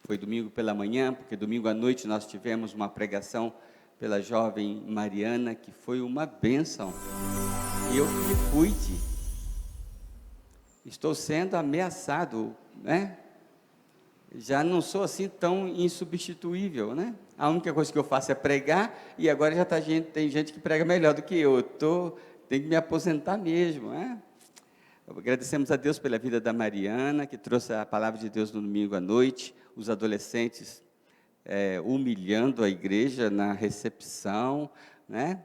foi domingo pela manhã, porque domingo à noite nós tivemos uma pregação pela jovem Mariana, que foi uma bênção. E eu que me cuide. Estou sendo ameaçado, né? Já não sou assim tão insubstituível, né? A única coisa que eu faço é pregar, e agora já tem gente que prega melhor do que eu. Tenho que me aposentar mesmo, né? Agradecemos a Deus pela vida da Mariana, que trouxe a palavra de Deus no domingo à noite, os adolescentes humilhando a igreja na recepção, né?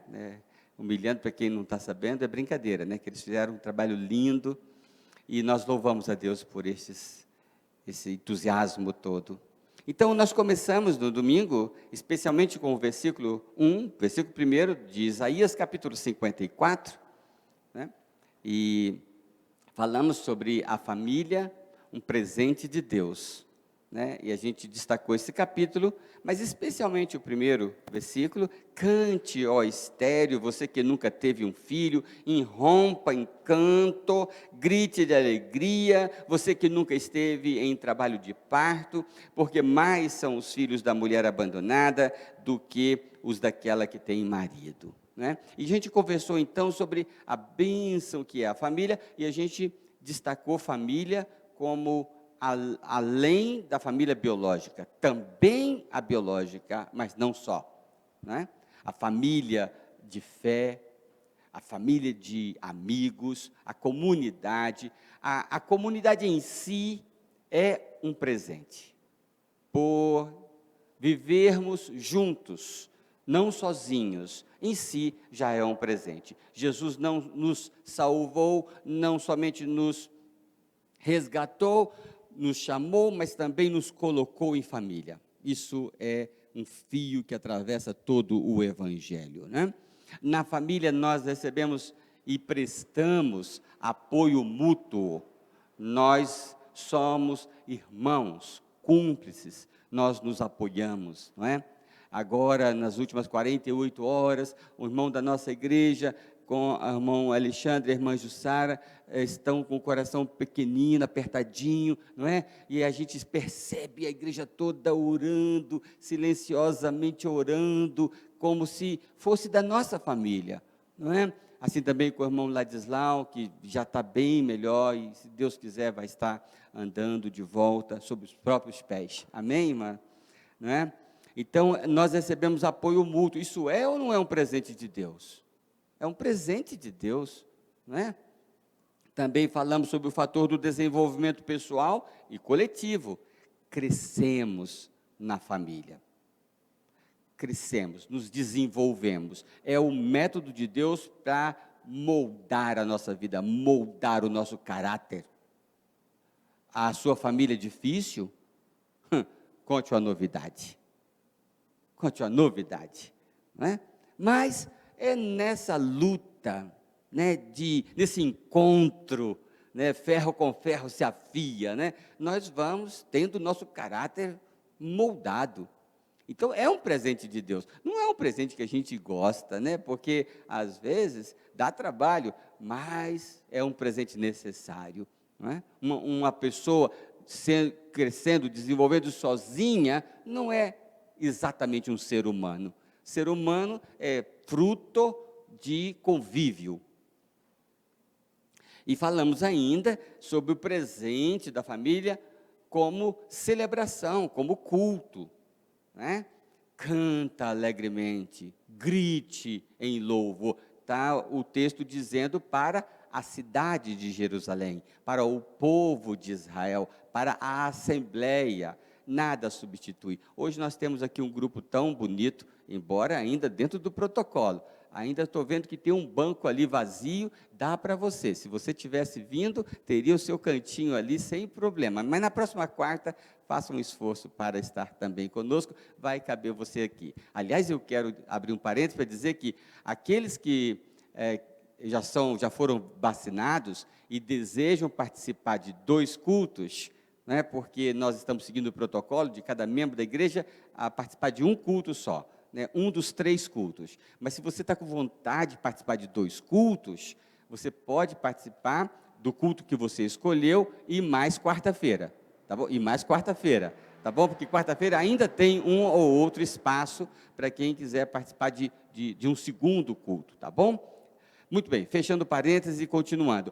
Humilhando, para quem não está sabendo, é brincadeira, né? Que eles fizeram um trabalho lindo, e nós louvamos a Deus por esse entusiasmo todo. Então, nós começamos no domingo, especialmente com o versículo 1 de Isaías, capítulo 54, né? E falamos sobre a família, um presente de Deus, né? E a gente destacou esse capítulo, mas especialmente o primeiro versículo: cante, ó estéril, você que nunca teve um filho, irrompa em canto, grite de alegria, você que nunca esteve em trabalho de parto, porque mais são os filhos da mulher abandonada do que os daquela que tem marido, né? E a gente conversou então sobre a bênção que é a família, e a gente destacou família como além da família biológica, também a biológica, mas não só, né? A família de fé, a família de amigos, a comunidade. A comunidade em si é um presente, por vivermos juntos, não sozinhos, em si já é um presente. Jesus não nos salvou, não somente nos resgatou, nos chamou, mas também nos colocou em família. Isso é um fio que atravessa todo o Evangelho, né? Na família nós recebemos e prestamos apoio mútuo. Nós somos irmãos, cúmplices, nós nos apoiamos, não é? Agora, nas últimas 48 horas, o irmão da nossa igreja, com o irmão Alexandre e a irmã Jussara, estão com o coração pequenino, apertadinho, não é? E a gente percebe a igreja toda orando, silenciosamente orando, como se fosse da nossa família, não é? Assim também com o irmão Ladislau, que já está bem melhor, e se Deus quiser vai estar andando de volta sobre os próprios pés. Amém, irmã? Não é? Então, nós recebemos apoio mútuo. Isso é ou não é um presente de Deus? É um presente de Deus, não é? Também falamos sobre o fator do desenvolvimento pessoal e coletivo. Crescemos na família. Crescemos, nos desenvolvemos. É o método de Deus para moldar a nossa vida, moldar o nosso caráter. A sua família é difícil? Conte uma novidade. Conte uma novidade, não é? Mas é nessa luta, né, nesse encontro, né, ferro com ferro se afia, né, nós vamos tendo o nosso caráter moldado. Então, é um presente de Deus. Não é um presente que a gente gosta, né, porque, às vezes, dá trabalho, mas é um presente necessário, não é? Uma pessoa crescendo, desenvolvendo sozinha, não é exatamente um ser humano. Ser humano é fruto de convívio. E falamos ainda sobre o presente da família como celebração, como culto, né? Canta alegremente, grite em louvor. Está o texto dizendo para a cidade de Jerusalém, para o povo de Israel, para a assembleia. Nada substitui. Hoje nós temos aqui um grupo tão bonito, embora ainda dentro do protocolo. Ainda estou vendo que tem um banco ali vazio, dá para você. Se você tivesse vindo, teria o seu cantinho ali sem problema. Mas na próxima quarta, faça um esforço para estar também conosco, vai caber você aqui. Aliás, eu quero abrir um parênteses para dizer que aqueles que já foram vacinados e desejam participar de 2 cultos, né, porque nós estamos seguindo o protocolo de cada membro da igreja a participar de um culto só, né, um dos 3 cultos. Mas se você está com vontade de participar de 2 cultos, você pode participar do culto que você escolheu e mais quarta-feira, tá bom? E mais quarta-feira, tá bom? Porque quarta-feira ainda tem um ou outro espaço para quem quiser participar de um segundo culto, tá bom? Muito bem, fechando parênteses e continuando.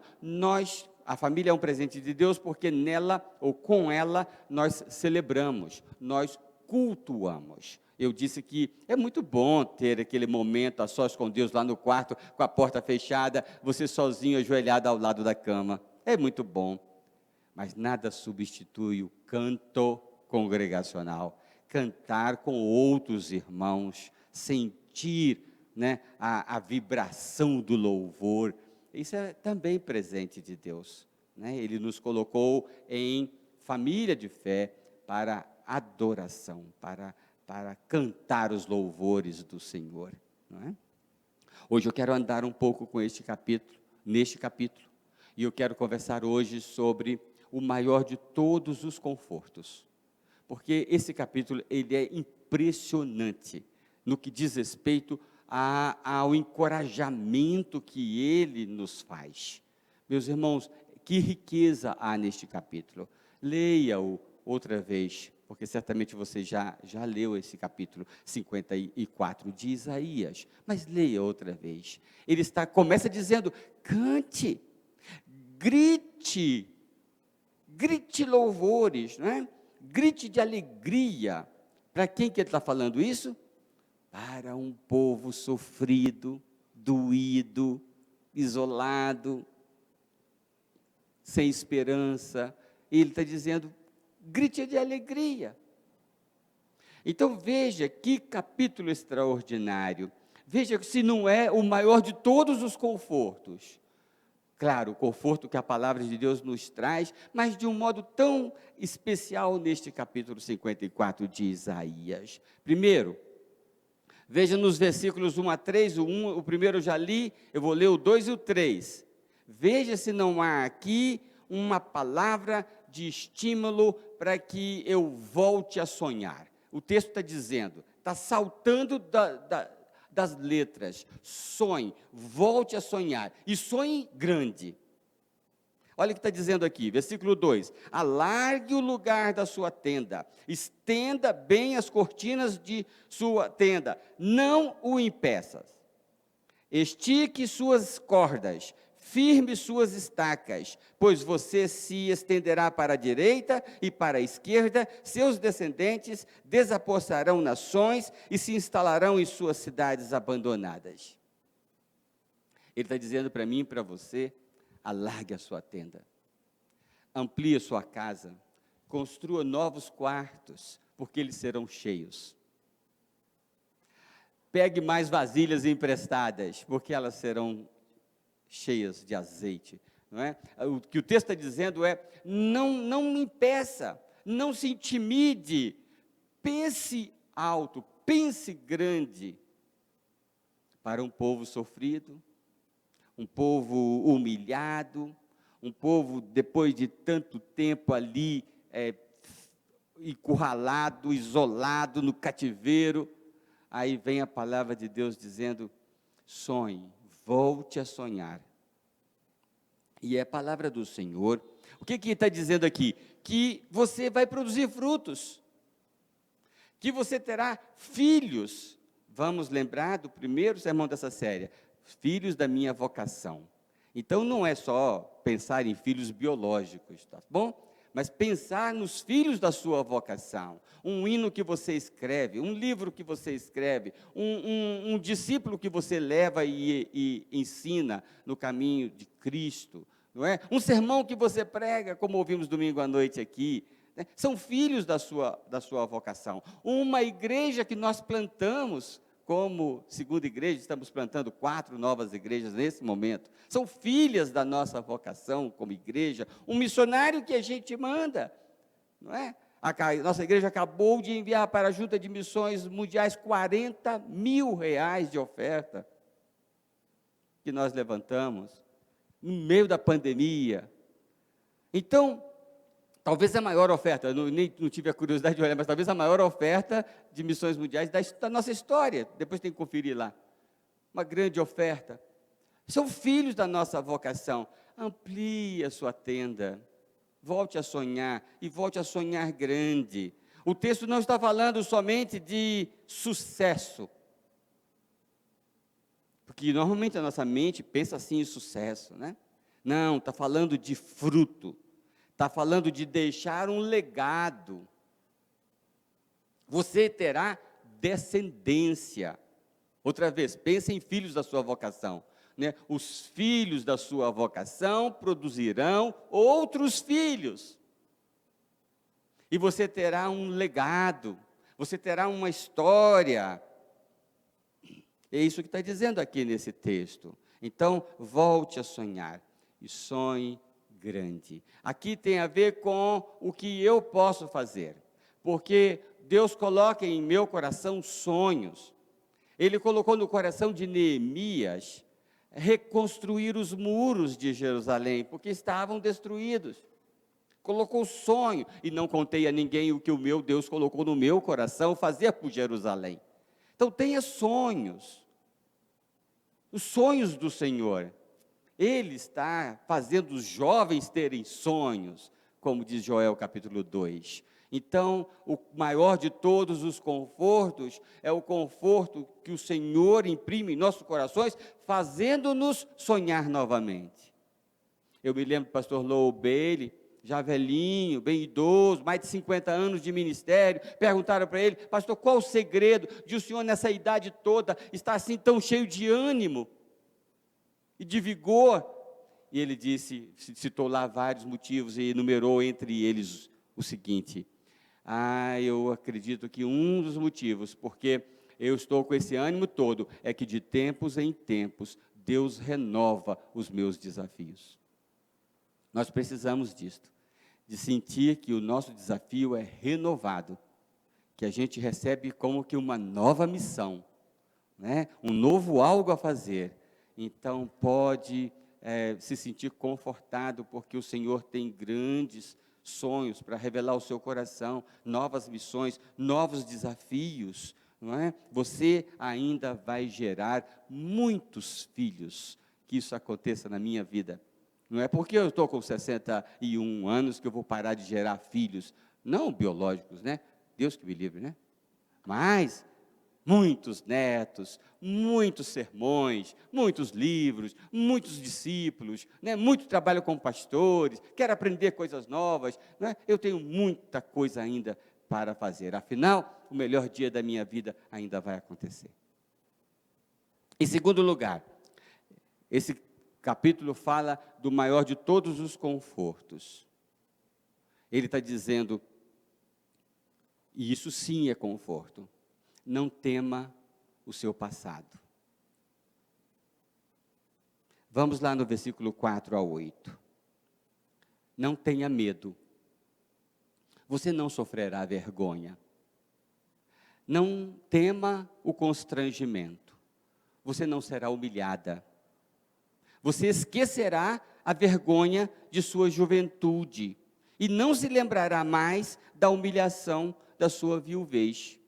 A família é um presente de Deus porque nela ou com ela nós celebramos, nós cultuamos. Eu disse que é muito bom ter aquele momento a sós com Deus lá no quarto, com a porta fechada, você sozinho ajoelhado ao lado da cama. É muito bom. Mas nada substitui o canto congregacional. Cantar com outros irmãos, sentir, né, a vibração do louvor. Isso é também presente de Deus, né? Ele nos colocou em família de fé para adoração, para cantar os louvores do Senhor, não é? Hoje eu quero andar um pouco com neste capítulo, e eu quero conversar hoje sobre o maior de todos os confortos, porque esse capítulo ele é impressionante no que diz respeito ao encorajamento que ele nos faz. Meus irmãos, que riqueza há neste capítulo. Leia-o outra vez, porque certamente você já leu esse capítulo 54 de Isaías, mas leia outra vez. Ele começa dizendo: cante, grite louvores, não é? Grite de alegria. Para quem que ele está falando isso? Para um povo sofrido, doído, isolado, sem esperança. Ele está dizendo: grite de alegria. Então veja que capítulo extraordinário. Veja se não é o maior de todos os confortos. Claro, o conforto que a palavra de Deus nos traz, mas de um modo tão especial neste capítulo 54 de Isaías. Primeiro, veja nos versículos 1 a 3, o primeiro eu já li, eu vou ler o 2 e o 3. Veja se não há aqui uma palavra de estímulo para que eu volte a sonhar. O texto está dizendo, está saltando das letras: sonhe, volte a sonhar, e sonhe grande. Olha o que está dizendo aqui, versículo 2: alargue o lugar da sua tenda, estenda bem as cortinas de sua tenda, não o impeças. Estique suas cordas, firme suas estacas, pois você se estenderá para a direita e para a esquerda, seus descendentes desapossarão nações e se instalarão em suas cidades abandonadas. Ele está dizendo para mim e para você: alargue a sua tenda, amplie a sua casa, construa novos quartos, porque eles serão cheios. Pegue mais vasilhas emprestadas, porque elas serão cheias de azeite, não é? O que o texto está dizendo é: não impeça, não se intimide, pense alto, pense grande. Para um povo sofrido, um povo humilhado, um povo depois de tanto tempo ali, encurralado, isolado no cativeiro, aí vem a palavra de Deus dizendo: sonhe, volte a sonhar. E é a palavra do Senhor. O que está dizendo aqui? Que você vai produzir frutos, que você terá filhos. Vamos lembrar do primeiro sermão dessa série: filhos da minha vocação. Então não é só pensar em filhos biológicos, tá bom? Mas pensar nos filhos da sua vocação. Um hino que você escreve, um livro que você escreve, um discípulo que você leva e ensina no caminho de Cristo, não é? Um sermão que você prega, como ouvimos domingo à noite aqui, né? São filhos da sua vocação. Uma igreja que nós plantamos, como segunda igreja, estamos plantando 4 novas igrejas nesse momento, são filhas da nossa vocação como igreja. Um missionário que a gente manda, não é? A nossa igreja acabou de enviar para a Junta de Missões Mundiais R$40 mil de oferta, que nós levantamos, no meio da pandemia. Então, talvez a maior oferta, eu não tive a curiosidade de olhar, mas talvez a maior oferta de missões mundiais da nossa história, depois tem que conferir lá. Uma grande oferta. São filhos da nossa vocação. Amplie a sua tenda, volte a sonhar, e volte a sonhar grande. O texto não está falando somente de sucesso, porque normalmente a nossa mente pensa assim em sucesso, né? Não, está falando de fruto, está falando de deixar um legado. Você terá descendência. Outra vez, pense em filhos da sua vocação, né? Os filhos da sua vocação produzirão outros filhos. E você terá um legado, você terá uma história. É isso que está dizendo aqui nesse texto. Então, volte a sonhar e sonhe grande. Aqui tem a ver com o que eu posso fazer, porque Deus coloca em meu coração sonhos. Ele colocou no coração de Neemias reconstruir os muros de Jerusalém, porque estavam destruídos. Colocou sonho, e não contei a ninguém o que o meu Deus colocou no meu coração fazer por Jerusalém. Então tenha sonhos, os sonhos do Senhor. Ele está fazendo os jovens terem sonhos, como diz Joel capítulo 2. Então, o maior de todos os confortos é o conforto que o Senhor imprime em nossos corações, fazendo-nos sonhar novamente. Eu me lembro do pastor Lowell Bailey, já velhinho, bem idoso, mais de 50 anos de ministério, perguntaram para ele: pastor, qual o segredo de o senhor nessa idade toda estar assim tão cheio de ânimo e de vigor? E ele disse, citou lá vários motivos e enumerou entre eles o seguinte: eu acredito que um dos motivos, porque eu estou com esse ânimo todo, é que de tempos em tempos, Deus renova os meus desafios. Nós precisamos disto, de sentir que o nosso desafio é renovado, que a gente recebe como que uma nova missão, né? Um novo algo a fazer. Então pode se sentir confortado, porque o Senhor tem grandes sonhos para revelar ao seu coração, novas missões, novos desafios, não é? Você ainda vai gerar muitos filhos, que isso aconteça na minha vida. Não é porque eu estou com 61 anos que eu vou parar de gerar filhos, não biológicos, né? Deus que me livre, né? Mas muitos netos, muitos sermões, muitos livros, muitos discípulos, né? Muito trabalho com pastores, quero aprender coisas novas, né? Eu tenho muita coisa ainda para fazer, afinal, o melhor dia da minha vida ainda vai acontecer. Em segundo lugar, esse capítulo fala do maior de todos os confortos. Ele está dizendo, e isso sim é conforto: não tema o seu passado. Vamos lá no versículo 4 a 8. Não tenha medo. Você não sofrerá vergonha. Não tema o constrangimento. Você não será humilhada. Você esquecerá a vergonha de sua juventude e não se lembrará mais da humilhação da sua viuvez.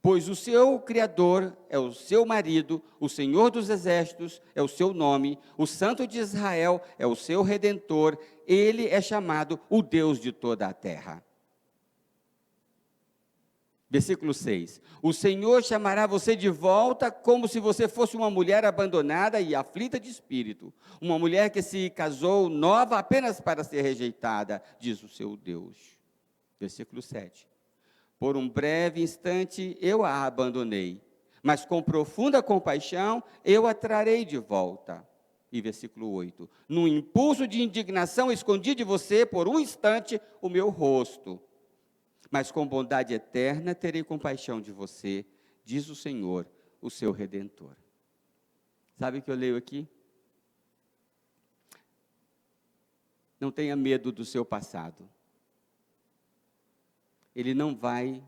Pois o seu Criador é o seu marido, o Senhor dos Exércitos é o seu nome, o Santo de Israel é o seu Redentor, ele é chamado o Deus de toda a terra. Versículo 6, o Senhor chamará você de volta como se você fosse uma mulher abandonada e aflita de espírito, uma mulher que se casou nova apenas para ser rejeitada, diz o seu Deus. Versículo 7, por um breve instante eu a abandonei, mas com profunda compaixão eu a trarei de volta. E versículo 8, num impulso de indignação escondi de você por um instante o meu rosto, mas com bondade eterna terei compaixão de você, diz o Senhor, o seu Redentor. Sabe o que eu leio aqui? Não tenha medo do seu passado. Ele não vai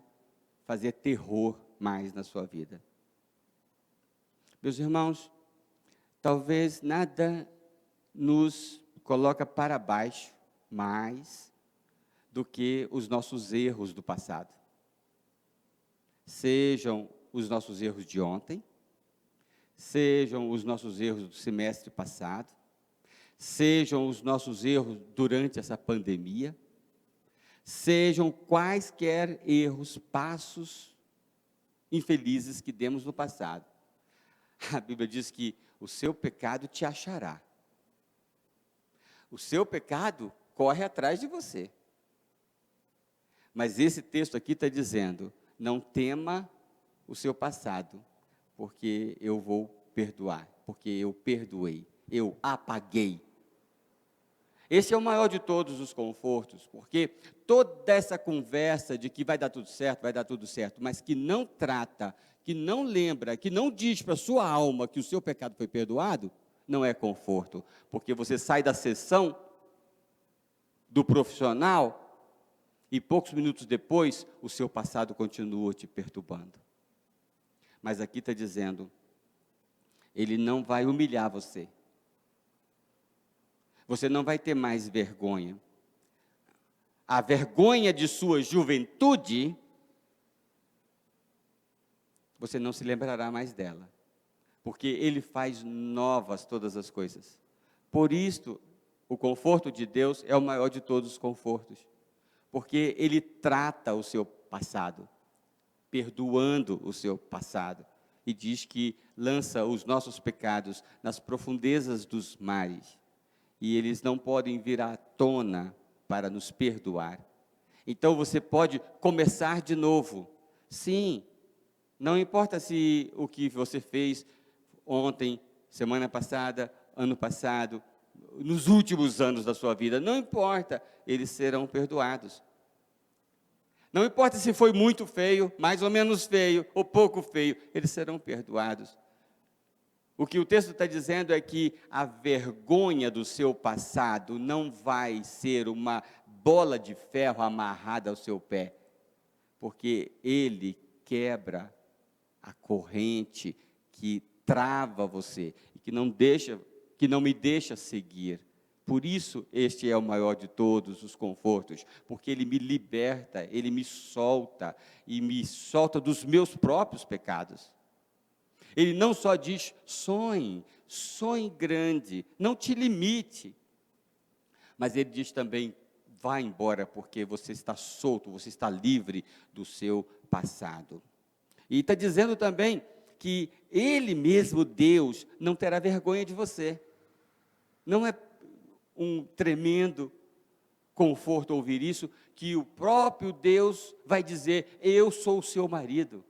fazer terror mais na sua vida. Meus irmãos, talvez nada nos coloca para baixo mais do que os nossos erros do passado. Sejam os nossos erros de ontem, sejam os nossos erros do semestre passado, sejam os nossos erros durante essa pandemia, sejam quaisquer erros, passos infelizes que demos no passado. A Bíblia diz que o seu pecado te achará. O seu pecado corre atrás de você. Mas esse texto aqui está dizendo, não tema o seu passado, porque eu vou perdoar, porque eu perdoei, eu apaguei. Esse é o maior de todos os confortos, porque toda essa conversa de que vai dar tudo certo, mas que não trata, que não lembra, que não diz para a sua alma que o seu pecado foi perdoado, não é conforto, porque você sai da sessão do profissional e poucos minutos depois o seu passado continua te perturbando. Mas aqui está dizendo, ele não vai humilhar você. Você não vai ter mais vergonha. A vergonha de sua juventude, você não se lembrará mais dela, porque ele faz novas todas as coisas. Por isto, o conforto de Deus é o maior de todos os confortos, porque ele trata o seu passado, perdoando o seu passado, e diz que lança os nossos pecados nas profundezas dos mares, e eles não podem vir à tona para nos perdoar. Então você pode começar de novo. Sim, não importa se o que você fez ontem, semana passada, ano passado, nos últimos anos da sua vida, não importa, eles serão perdoados. Não importa se foi muito feio, mais ou menos feio, ou pouco feio, eles serão perdoados. O que o texto está dizendo é que a vergonha do seu passado não vai ser uma bola de ferro amarrada ao seu pé, porque ele quebra a corrente que trava você e que não me deixa seguir. Por isso, este é o maior de todos os confortos, porque ele me liberta, ele me solta, e me solta dos meus próprios pecados. Ele não só diz, sonhe grande, não te limite, mas ele diz também, vá embora, porque você está solto, você está livre do seu passado. E está dizendo também que ele mesmo, Deus, não terá vergonha de você. Não é um tremendo conforto ouvir isso, que o próprio Deus vai dizer, eu sou o seu marido.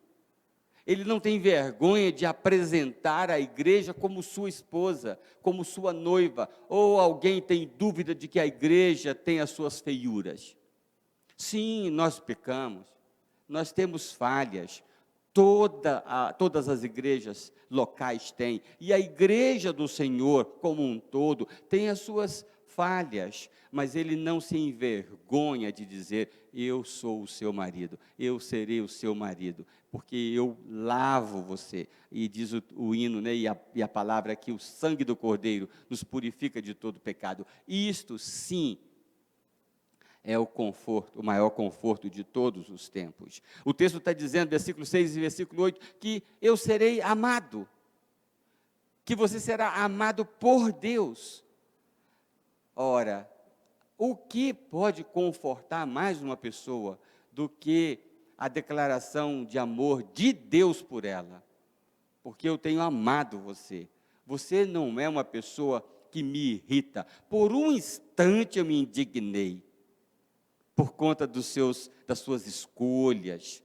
Ele não tem vergonha de apresentar a igreja como sua esposa, como sua noiva, ou alguém tem dúvida de que a igreja tem as suas feiuras. Sim, nós pecamos, nós temos falhas, todas as igrejas locais têm, e a igreja do Senhor como um todo tem as suas falhas, mas ele não se envergonha de dizer, eu sou o seu marido, eu serei o seu marido, porque eu lavo você, e diz o hino, né, e a palavra aqui, o sangue do Cordeiro nos purifica de todo pecado. Isto sim é o conforto, o maior conforto de todos os tempos. O texto está dizendo, versículo 6 e versículo 8, que eu serei amado, que você será amado por Deus. Ora, o que pode confortar mais uma pessoa do que a declaração de amor de Deus por ela? Porque eu tenho amado você. Você não é uma pessoa que me irrita. Por um instante eu me indignei, por conta das suas escolhas,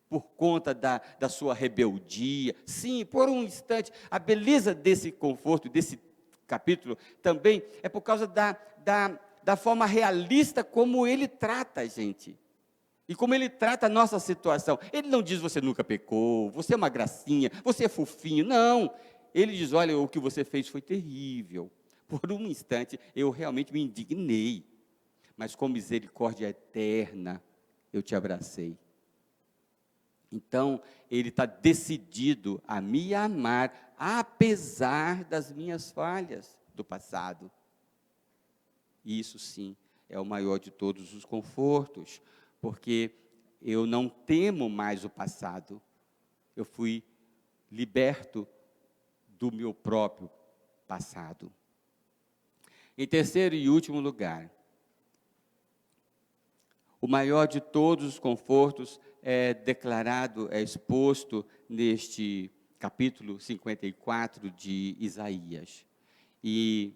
por conta da sua rebeldia. Sim, por um instante. A beleza desse conforto, desse capítulo, também é por causa da forma realista como ele trata a gente. E como ele trata a nossa situação. Ele não diz, você nunca pecou, você é uma gracinha, você é fofinho. Não. Ele diz, olha, o que você fez foi terrível. Por um instante, eu realmente me indignei. Mas com misericórdia eterna, eu te abracei. Então, ele está decidido a me amar, apesar das minhas falhas do passado. E isso sim, é o maior de todos os confortos, porque eu não temo mais o passado, eu fui liberto do meu próprio passado. Em terceiro e último lugar, O maior de todos os confortos é declarado, é exposto neste capítulo 54 de Isaías. E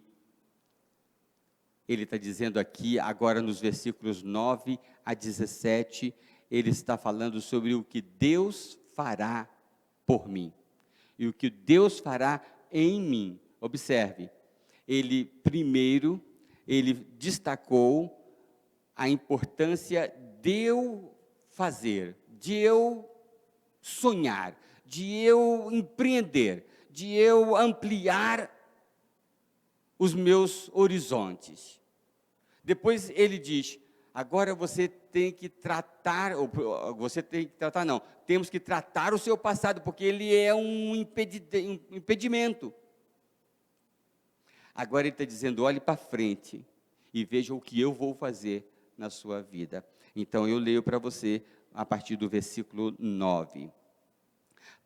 ele está dizendo aqui, agora nos versículos 9 a 17, ele está falando sobre o que Deus fará por mim. E o que Deus fará em mim. Observe, ele destacou a importância de eu fazer, de eu sonhar, de eu empreender, de eu ampliar os meus horizontes. Depois ele diz, agora temos que tratar o seu passado, porque ele é um impedimento. Agora ele está dizendo, olhe para frente e veja o que eu vou fazer na sua vida. Então eu leio para você a partir do versículo 9.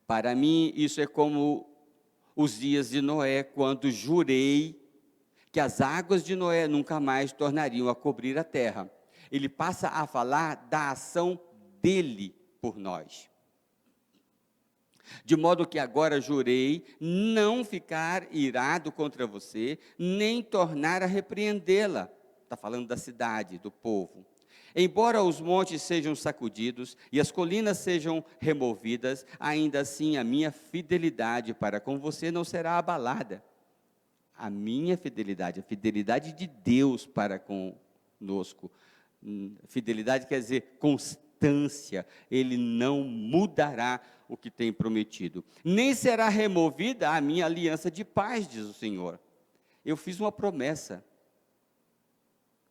Para mim isso é como os dias de Noé, quando jurei que as águas de Noé nunca mais tornariam a cobrir a terra. Ele passa a falar da ação dele por nós. De modo que agora jurei não ficar irado contra você, nem tornar a repreendê-la. Está falando da cidade, do povo. Embora os montes sejam sacudidos e as colinas sejam removidas, ainda assim a minha fidelidade para com você não será abalada. A minha fidelidade, a fidelidade de Deus para conosco. Fidelidade quer dizer constância. Ele não mudará o que tem prometido. Nem será removida a minha aliança de paz, diz o Senhor. Eu fiz uma promessa.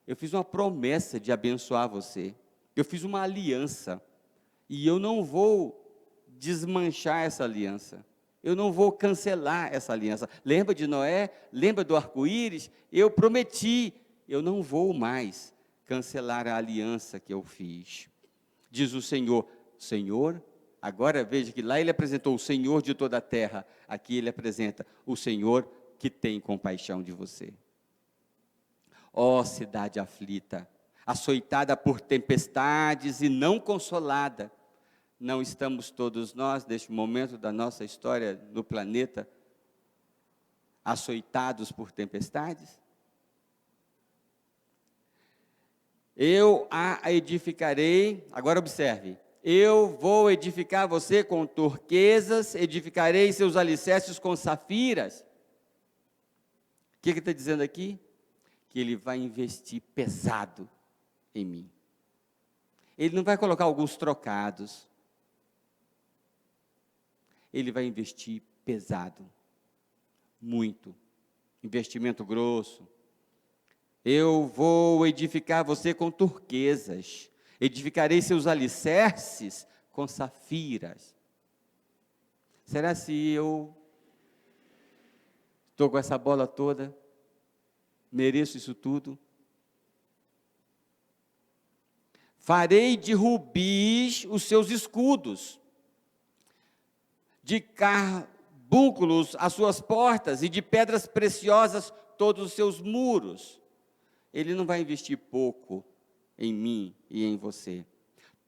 Eu fiz uma promessa de abençoar você. Eu fiz uma aliança. E eu não vou desmanchar essa aliança. Eu não vou cancelar essa aliança. Lembra de Noé? Lembra do arco-íris? Eu prometi, eu não vou mais cancelar a aliança que eu fiz. Diz o Senhor, Senhor, agora veja que lá ele apresentou o Senhor de toda a terra, aqui ele apresenta o Senhor que tem compaixão de você. Ó cidade aflita, açoitada por tempestades e não consolada, não estamos todos nós, neste momento da nossa história no planeta, açoitados por tempestades? Eu a edificarei, agora observe, eu vou edificar você com turquesas, edificarei seus alicerces com safiras. O que ele está dizendo aqui? Que ele vai investir pesado em mim. Ele não vai colocar alguns trocados. Ele vai investir pesado, muito, investimento grosso. Eu vou edificar você com turquesas, edificarei seus alicerces com safiras. Será se eu estou com essa bola toda, mereço isso tudo? Farei de rubis os seus escudos, de carbúnculos as suas portas e de pedras preciosas todos os seus muros. Ele não vai investir pouco em mim e em você.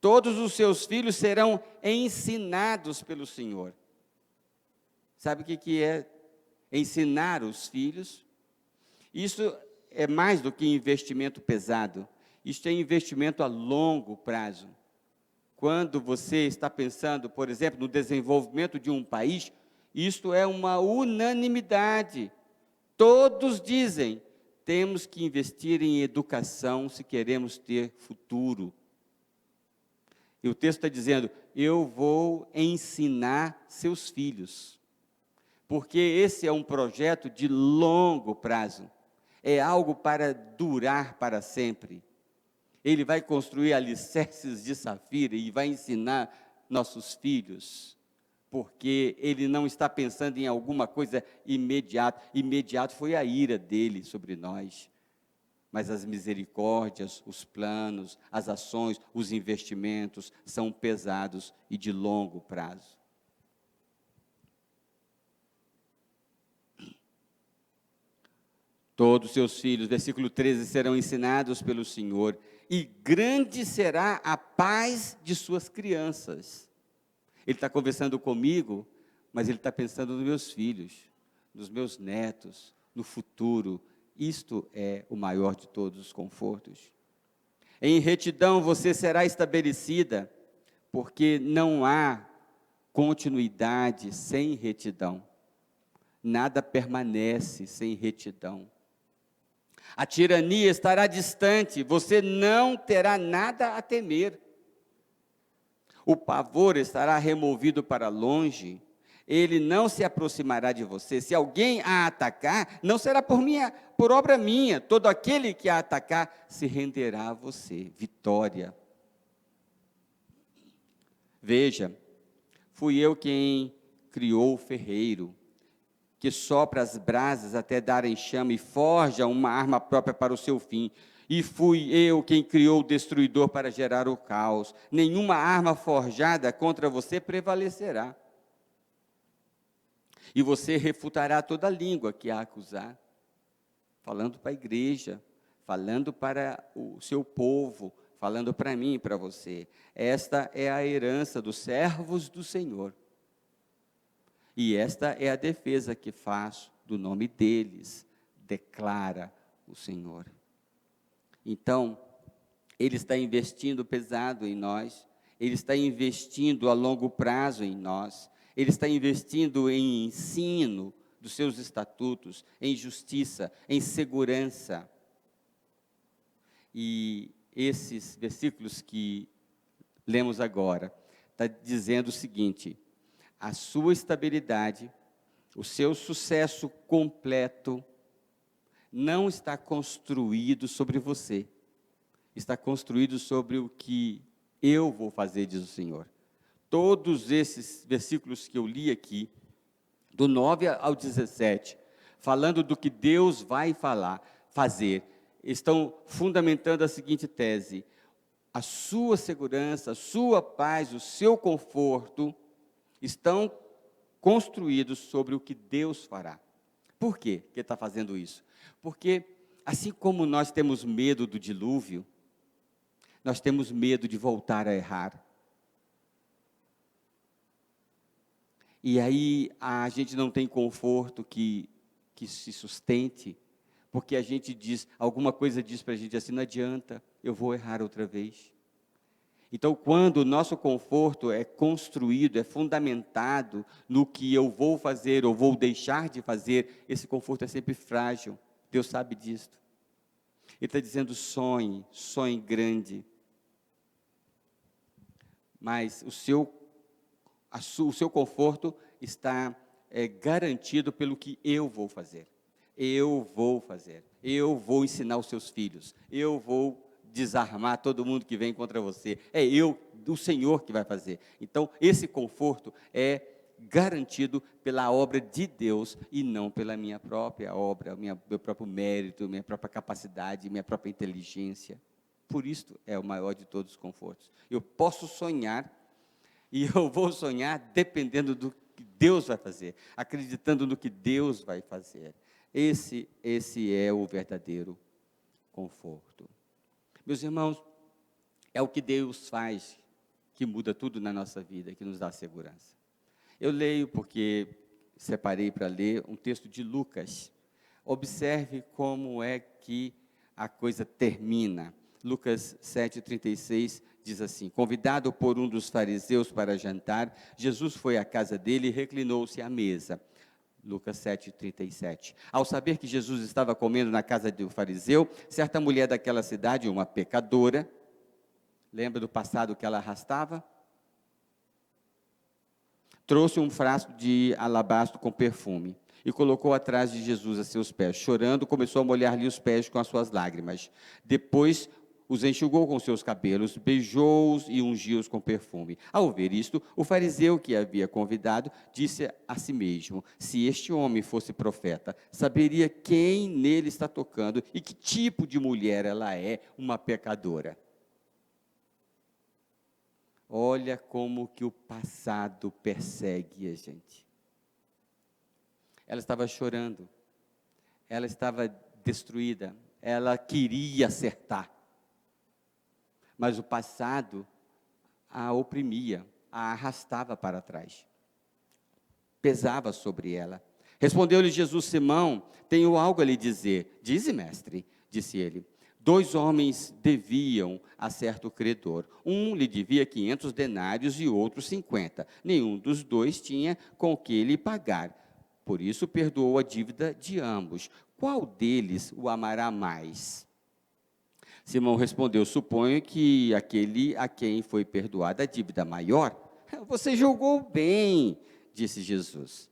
Todos os seus filhos serão ensinados pelo Senhor. Sabe o que é ensinar os filhos? Isso é mais do que investimento pesado. Isto é investimento a longo prazo. Quando você está pensando, por exemplo, no desenvolvimento de um país, isto é uma unanimidade. Todos dizem, temos que investir em educação se queremos ter futuro. E o texto está dizendo, eu vou ensinar seus filhos. Porque esse é um projeto de longo prazo. É algo para durar para sempre. Ele vai construir alicerces de safira e vai ensinar nossos filhos, porque ele não está pensando em alguma coisa imediata. Imediato foi a ira dele sobre nós, mas as misericórdias, os planos, as ações, os investimentos são pesados e de longo prazo. Todos seus filhos, versículo 13, serão ensinados pelo Senhor, e grande será a paz de suas crianças. Ele está conversando comigo, mas ele está pensando nos meus filhos, nos meus netos, no futuro. Isto é o maior de todos os confortos. Em retidão você será estabelecida, porque não há continuidade sem retidão. Nada permanece sem retidão. A tirania estará distante, você não terá nada a temer. O pavor estará removido para longe, ele não se aproximará de você. Se alguém a atacar, não será por obra minha. Todo aquele que a atacar se renderá a você. Vitória. Veja, fui eu quem criou o ferreiro, que sopra as brasas até darem chama e forja uma arma própria para o seu fim. E fui eu quem criou o destruidor para gerar o caos. Nenhuma arma forjada contra você prevalecerá. E você refutará toda língua que a acusar, falando para a igreja, falando para o seu povo, falando para mim e para você. Esta é a herança dos servos do Senhor. E esta é a defesa que faço do nome deles, declara o Senhor. Então, Ele está investindo pesado em nós, Ele está investindo a longo prazo em nós, Ele está investindo em ensino dos seus estatutos, em justiça, em segurança. E esses versículos que lemos agora, está dizendo o seguinte: a sua estabilidade, o seu sucesso completo, não está construído sobre você, está construído sobre o que eu vou fazer, diz o Senhor. Todos esses versículos que eu li aqui, do 9 ao 17, falando do que Deus vai fazer, estão fundamentando a seguinte tese: a sua segurança, a sua paz, o seu conforto, estão construídos sobre o que Deus fará. Por quê que ele está fazendo isso? Porque, assim como nós temos medo do dilúvio, nós temos medo de voltar a errar. E aí a gente não tem conforto que se sustente, porque a gente diz, alguma coisa diz para a gente assim: não adianta, eu vou errar outra vez. Então, quando o nosso conforto é construído, é fundamentado no que eu vou fazer ou vou deixar de fazer, esse conforto é sempre frágil. Deus sabe disso. Ele está dizendo: sonhe, sonhe grande. Mas o seu conforto está garantido pelo que eu vou fazer. Eu vou fazer. Eu vou ensinar os seus filhos. Eu vou desarmar todo mundo que vem contra você. É o Senhor que vai fazer. Então, esse conforto é garantido pela obra de Deus e não pela minha própria obra, meu próprio mérito, minha própria capacidade, minha própria inteligência. Por isso é o maior de todos os confortos. Eu posso sonhar, e eu vou sonhar dependendo do que Deus vai fazer, acreditando no que Deus vai fazer. Esse é o verdadeiro conforto. Meus irmãos, é o que Deus faz que muda tudo na nossa vida, que nos dá segurança. Eu leio porque separei para ler um texto de Lucas. Observe como é que a coisa termina. Lucas 7,36 diz assim: convidado por um dos fariseus para jantar, Jesus foi à casa dele e reclinou-se à mesa. Lucas 7,37. Ao saber que Jesus estava comendo na casa do fariseu, certa mulher daquela cidade, uma pecadora, lembra do passado que ela arrastava? Trouxe um frasco de alabastro com perfume e colocou atrás de Jesus a seus pés. Chorando, começou a molhar-lhe os pés com as suas lágrimas. Depois os enxugou com seus cabelos, beijou-os e ungiu-os com perfume. Ao ver isto, o fariseu que havia convidado disse a si mesmo: se este homem fosse profeta, saberia quem nele está tocando e que tipo de mulher ela é, uma pecadora. Olha como que o passado persegue a gente. Ela estava chorando, ela estava destruída, ela queria acertar. mas o passado a oprimia, a arrastava para trás, pesava sobre ela. Respondeu-lhe Jesus: Simão, tenho algo a lhe dizer. Dize, mestre, disse ele. 2 homens deviam a certo credor. Um lhe devia 500 denários e outro 50. Nenhum dos 2 tinha com que lhe pagar. Por isso perdoou a dívida de ambos. Qual deles o amará mais? Simão respondeu: suponho que aquele a quem foi perdoada a dívida maior. Você julgou bem, disse Jesus.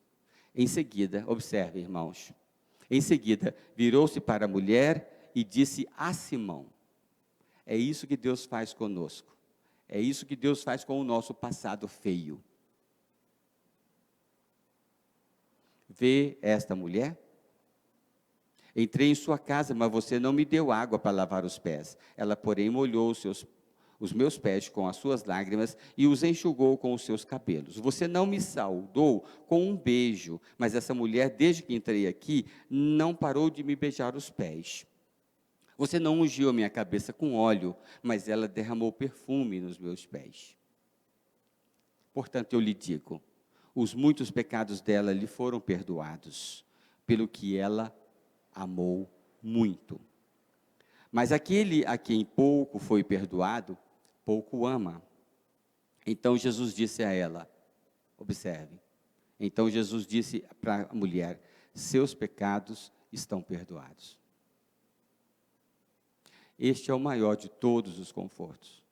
Em seguida, observe, irmãos, em seguida virou-se para a mulher e disse a Simão: é isso que Deus faz conosco, é isso que Deus faz com o nosso passado feio. Vê esta mulher? Entrei em sua casa, mas você não me deu água para lavar os pés. Ela, porém, molhou os meus pés com as suas lágrimas e os enxugou com os seus cabelos. Você não me saudou com um beijo, mas essa mulher, desde que entrei aqui, não parou de me beijar os pés. Você não ungiu a minha cabeça com óleo, mas ela derramou perfume nos meus pés. Portanto, eu lhe digo, os muitos pecados dela lhe foram perdoados, pelo que ela amou muito. Mas aquele a quem pouco foi perdoado, pouco ama. Então Jesus disse a ela, observe, então Jesus disse para a mulher: seus pecados estão perdoados. Este é o maior de todos os confortos.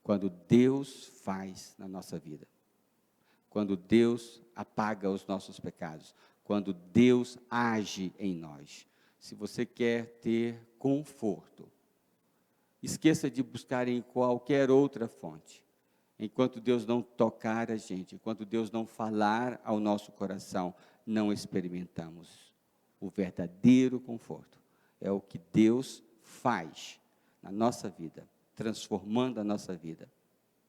Quando Deus faz na nossa vida, quando Deus apaga os nossos pecados, quando Deus age em nós. Se você quer ter conforto, esqueça de buscar em qualquer outra fonte. Enquanto Deus não tocar a gente, enquanto Deus não falar ao nosso coração, não experimentamos o verdadeiro conforto. É o que Deus faz na nossa vida, transformando a nossa vida,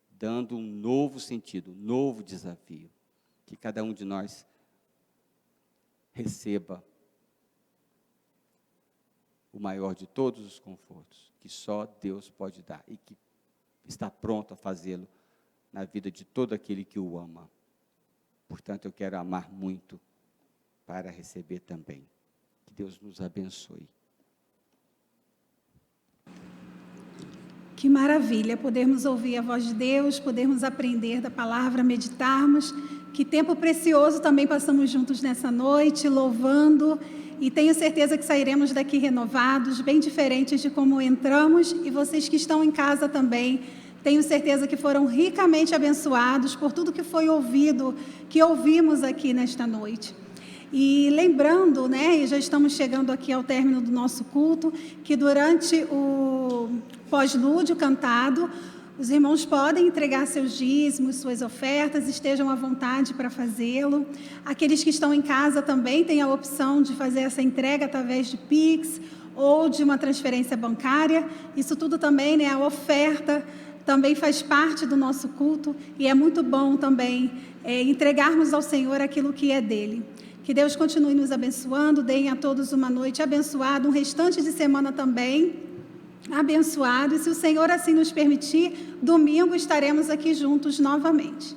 dando um novo sentido, um novo desafio, que cada um de nós receba o maior de todos os confortos, que só Deus pode dar, e que está pronto a fazê-lo na vida de todo aquele que o ama. Portanto, eu quero amar muito para receber também. Que Deus nos abençoe. Que maravilha podermos ouvir a voz de Deus, podermos aprender da palavra, meditarmos. Que tempo precioso também passamos juntos nessa noite, louvando. E tenho certeza que sairemos daqui renovados, bem diferentes de como entramos. E vocês que estão em casa também, tenho certeza que foram ricamente abençoados por tudo que foi ouvido, que ouvimos aqui nesta noite. E lembrando, né, e já estamos chegando aqui ao término do nosso culto, que durante o pós-lúdio cantado, os irmãos podem entregar seus dízimos, suas ofertas, estejam à vontade para fazê-lo. Aqueles que estão em casa também têm a opção de fazer essa entrega através de Pix ou de uma transferência bancária. Isso tudo também, né, a oferta também faz parte do nosso culto e é muito bom também entregarmos ao Senhor aquilo que é dele. Que Deus continue nos abençoando, deem a todos uma noite abençoada, um restante de semana também abençoado. E se o Senhor assim nos permitir, domingo estaremos aqui juntos novamente.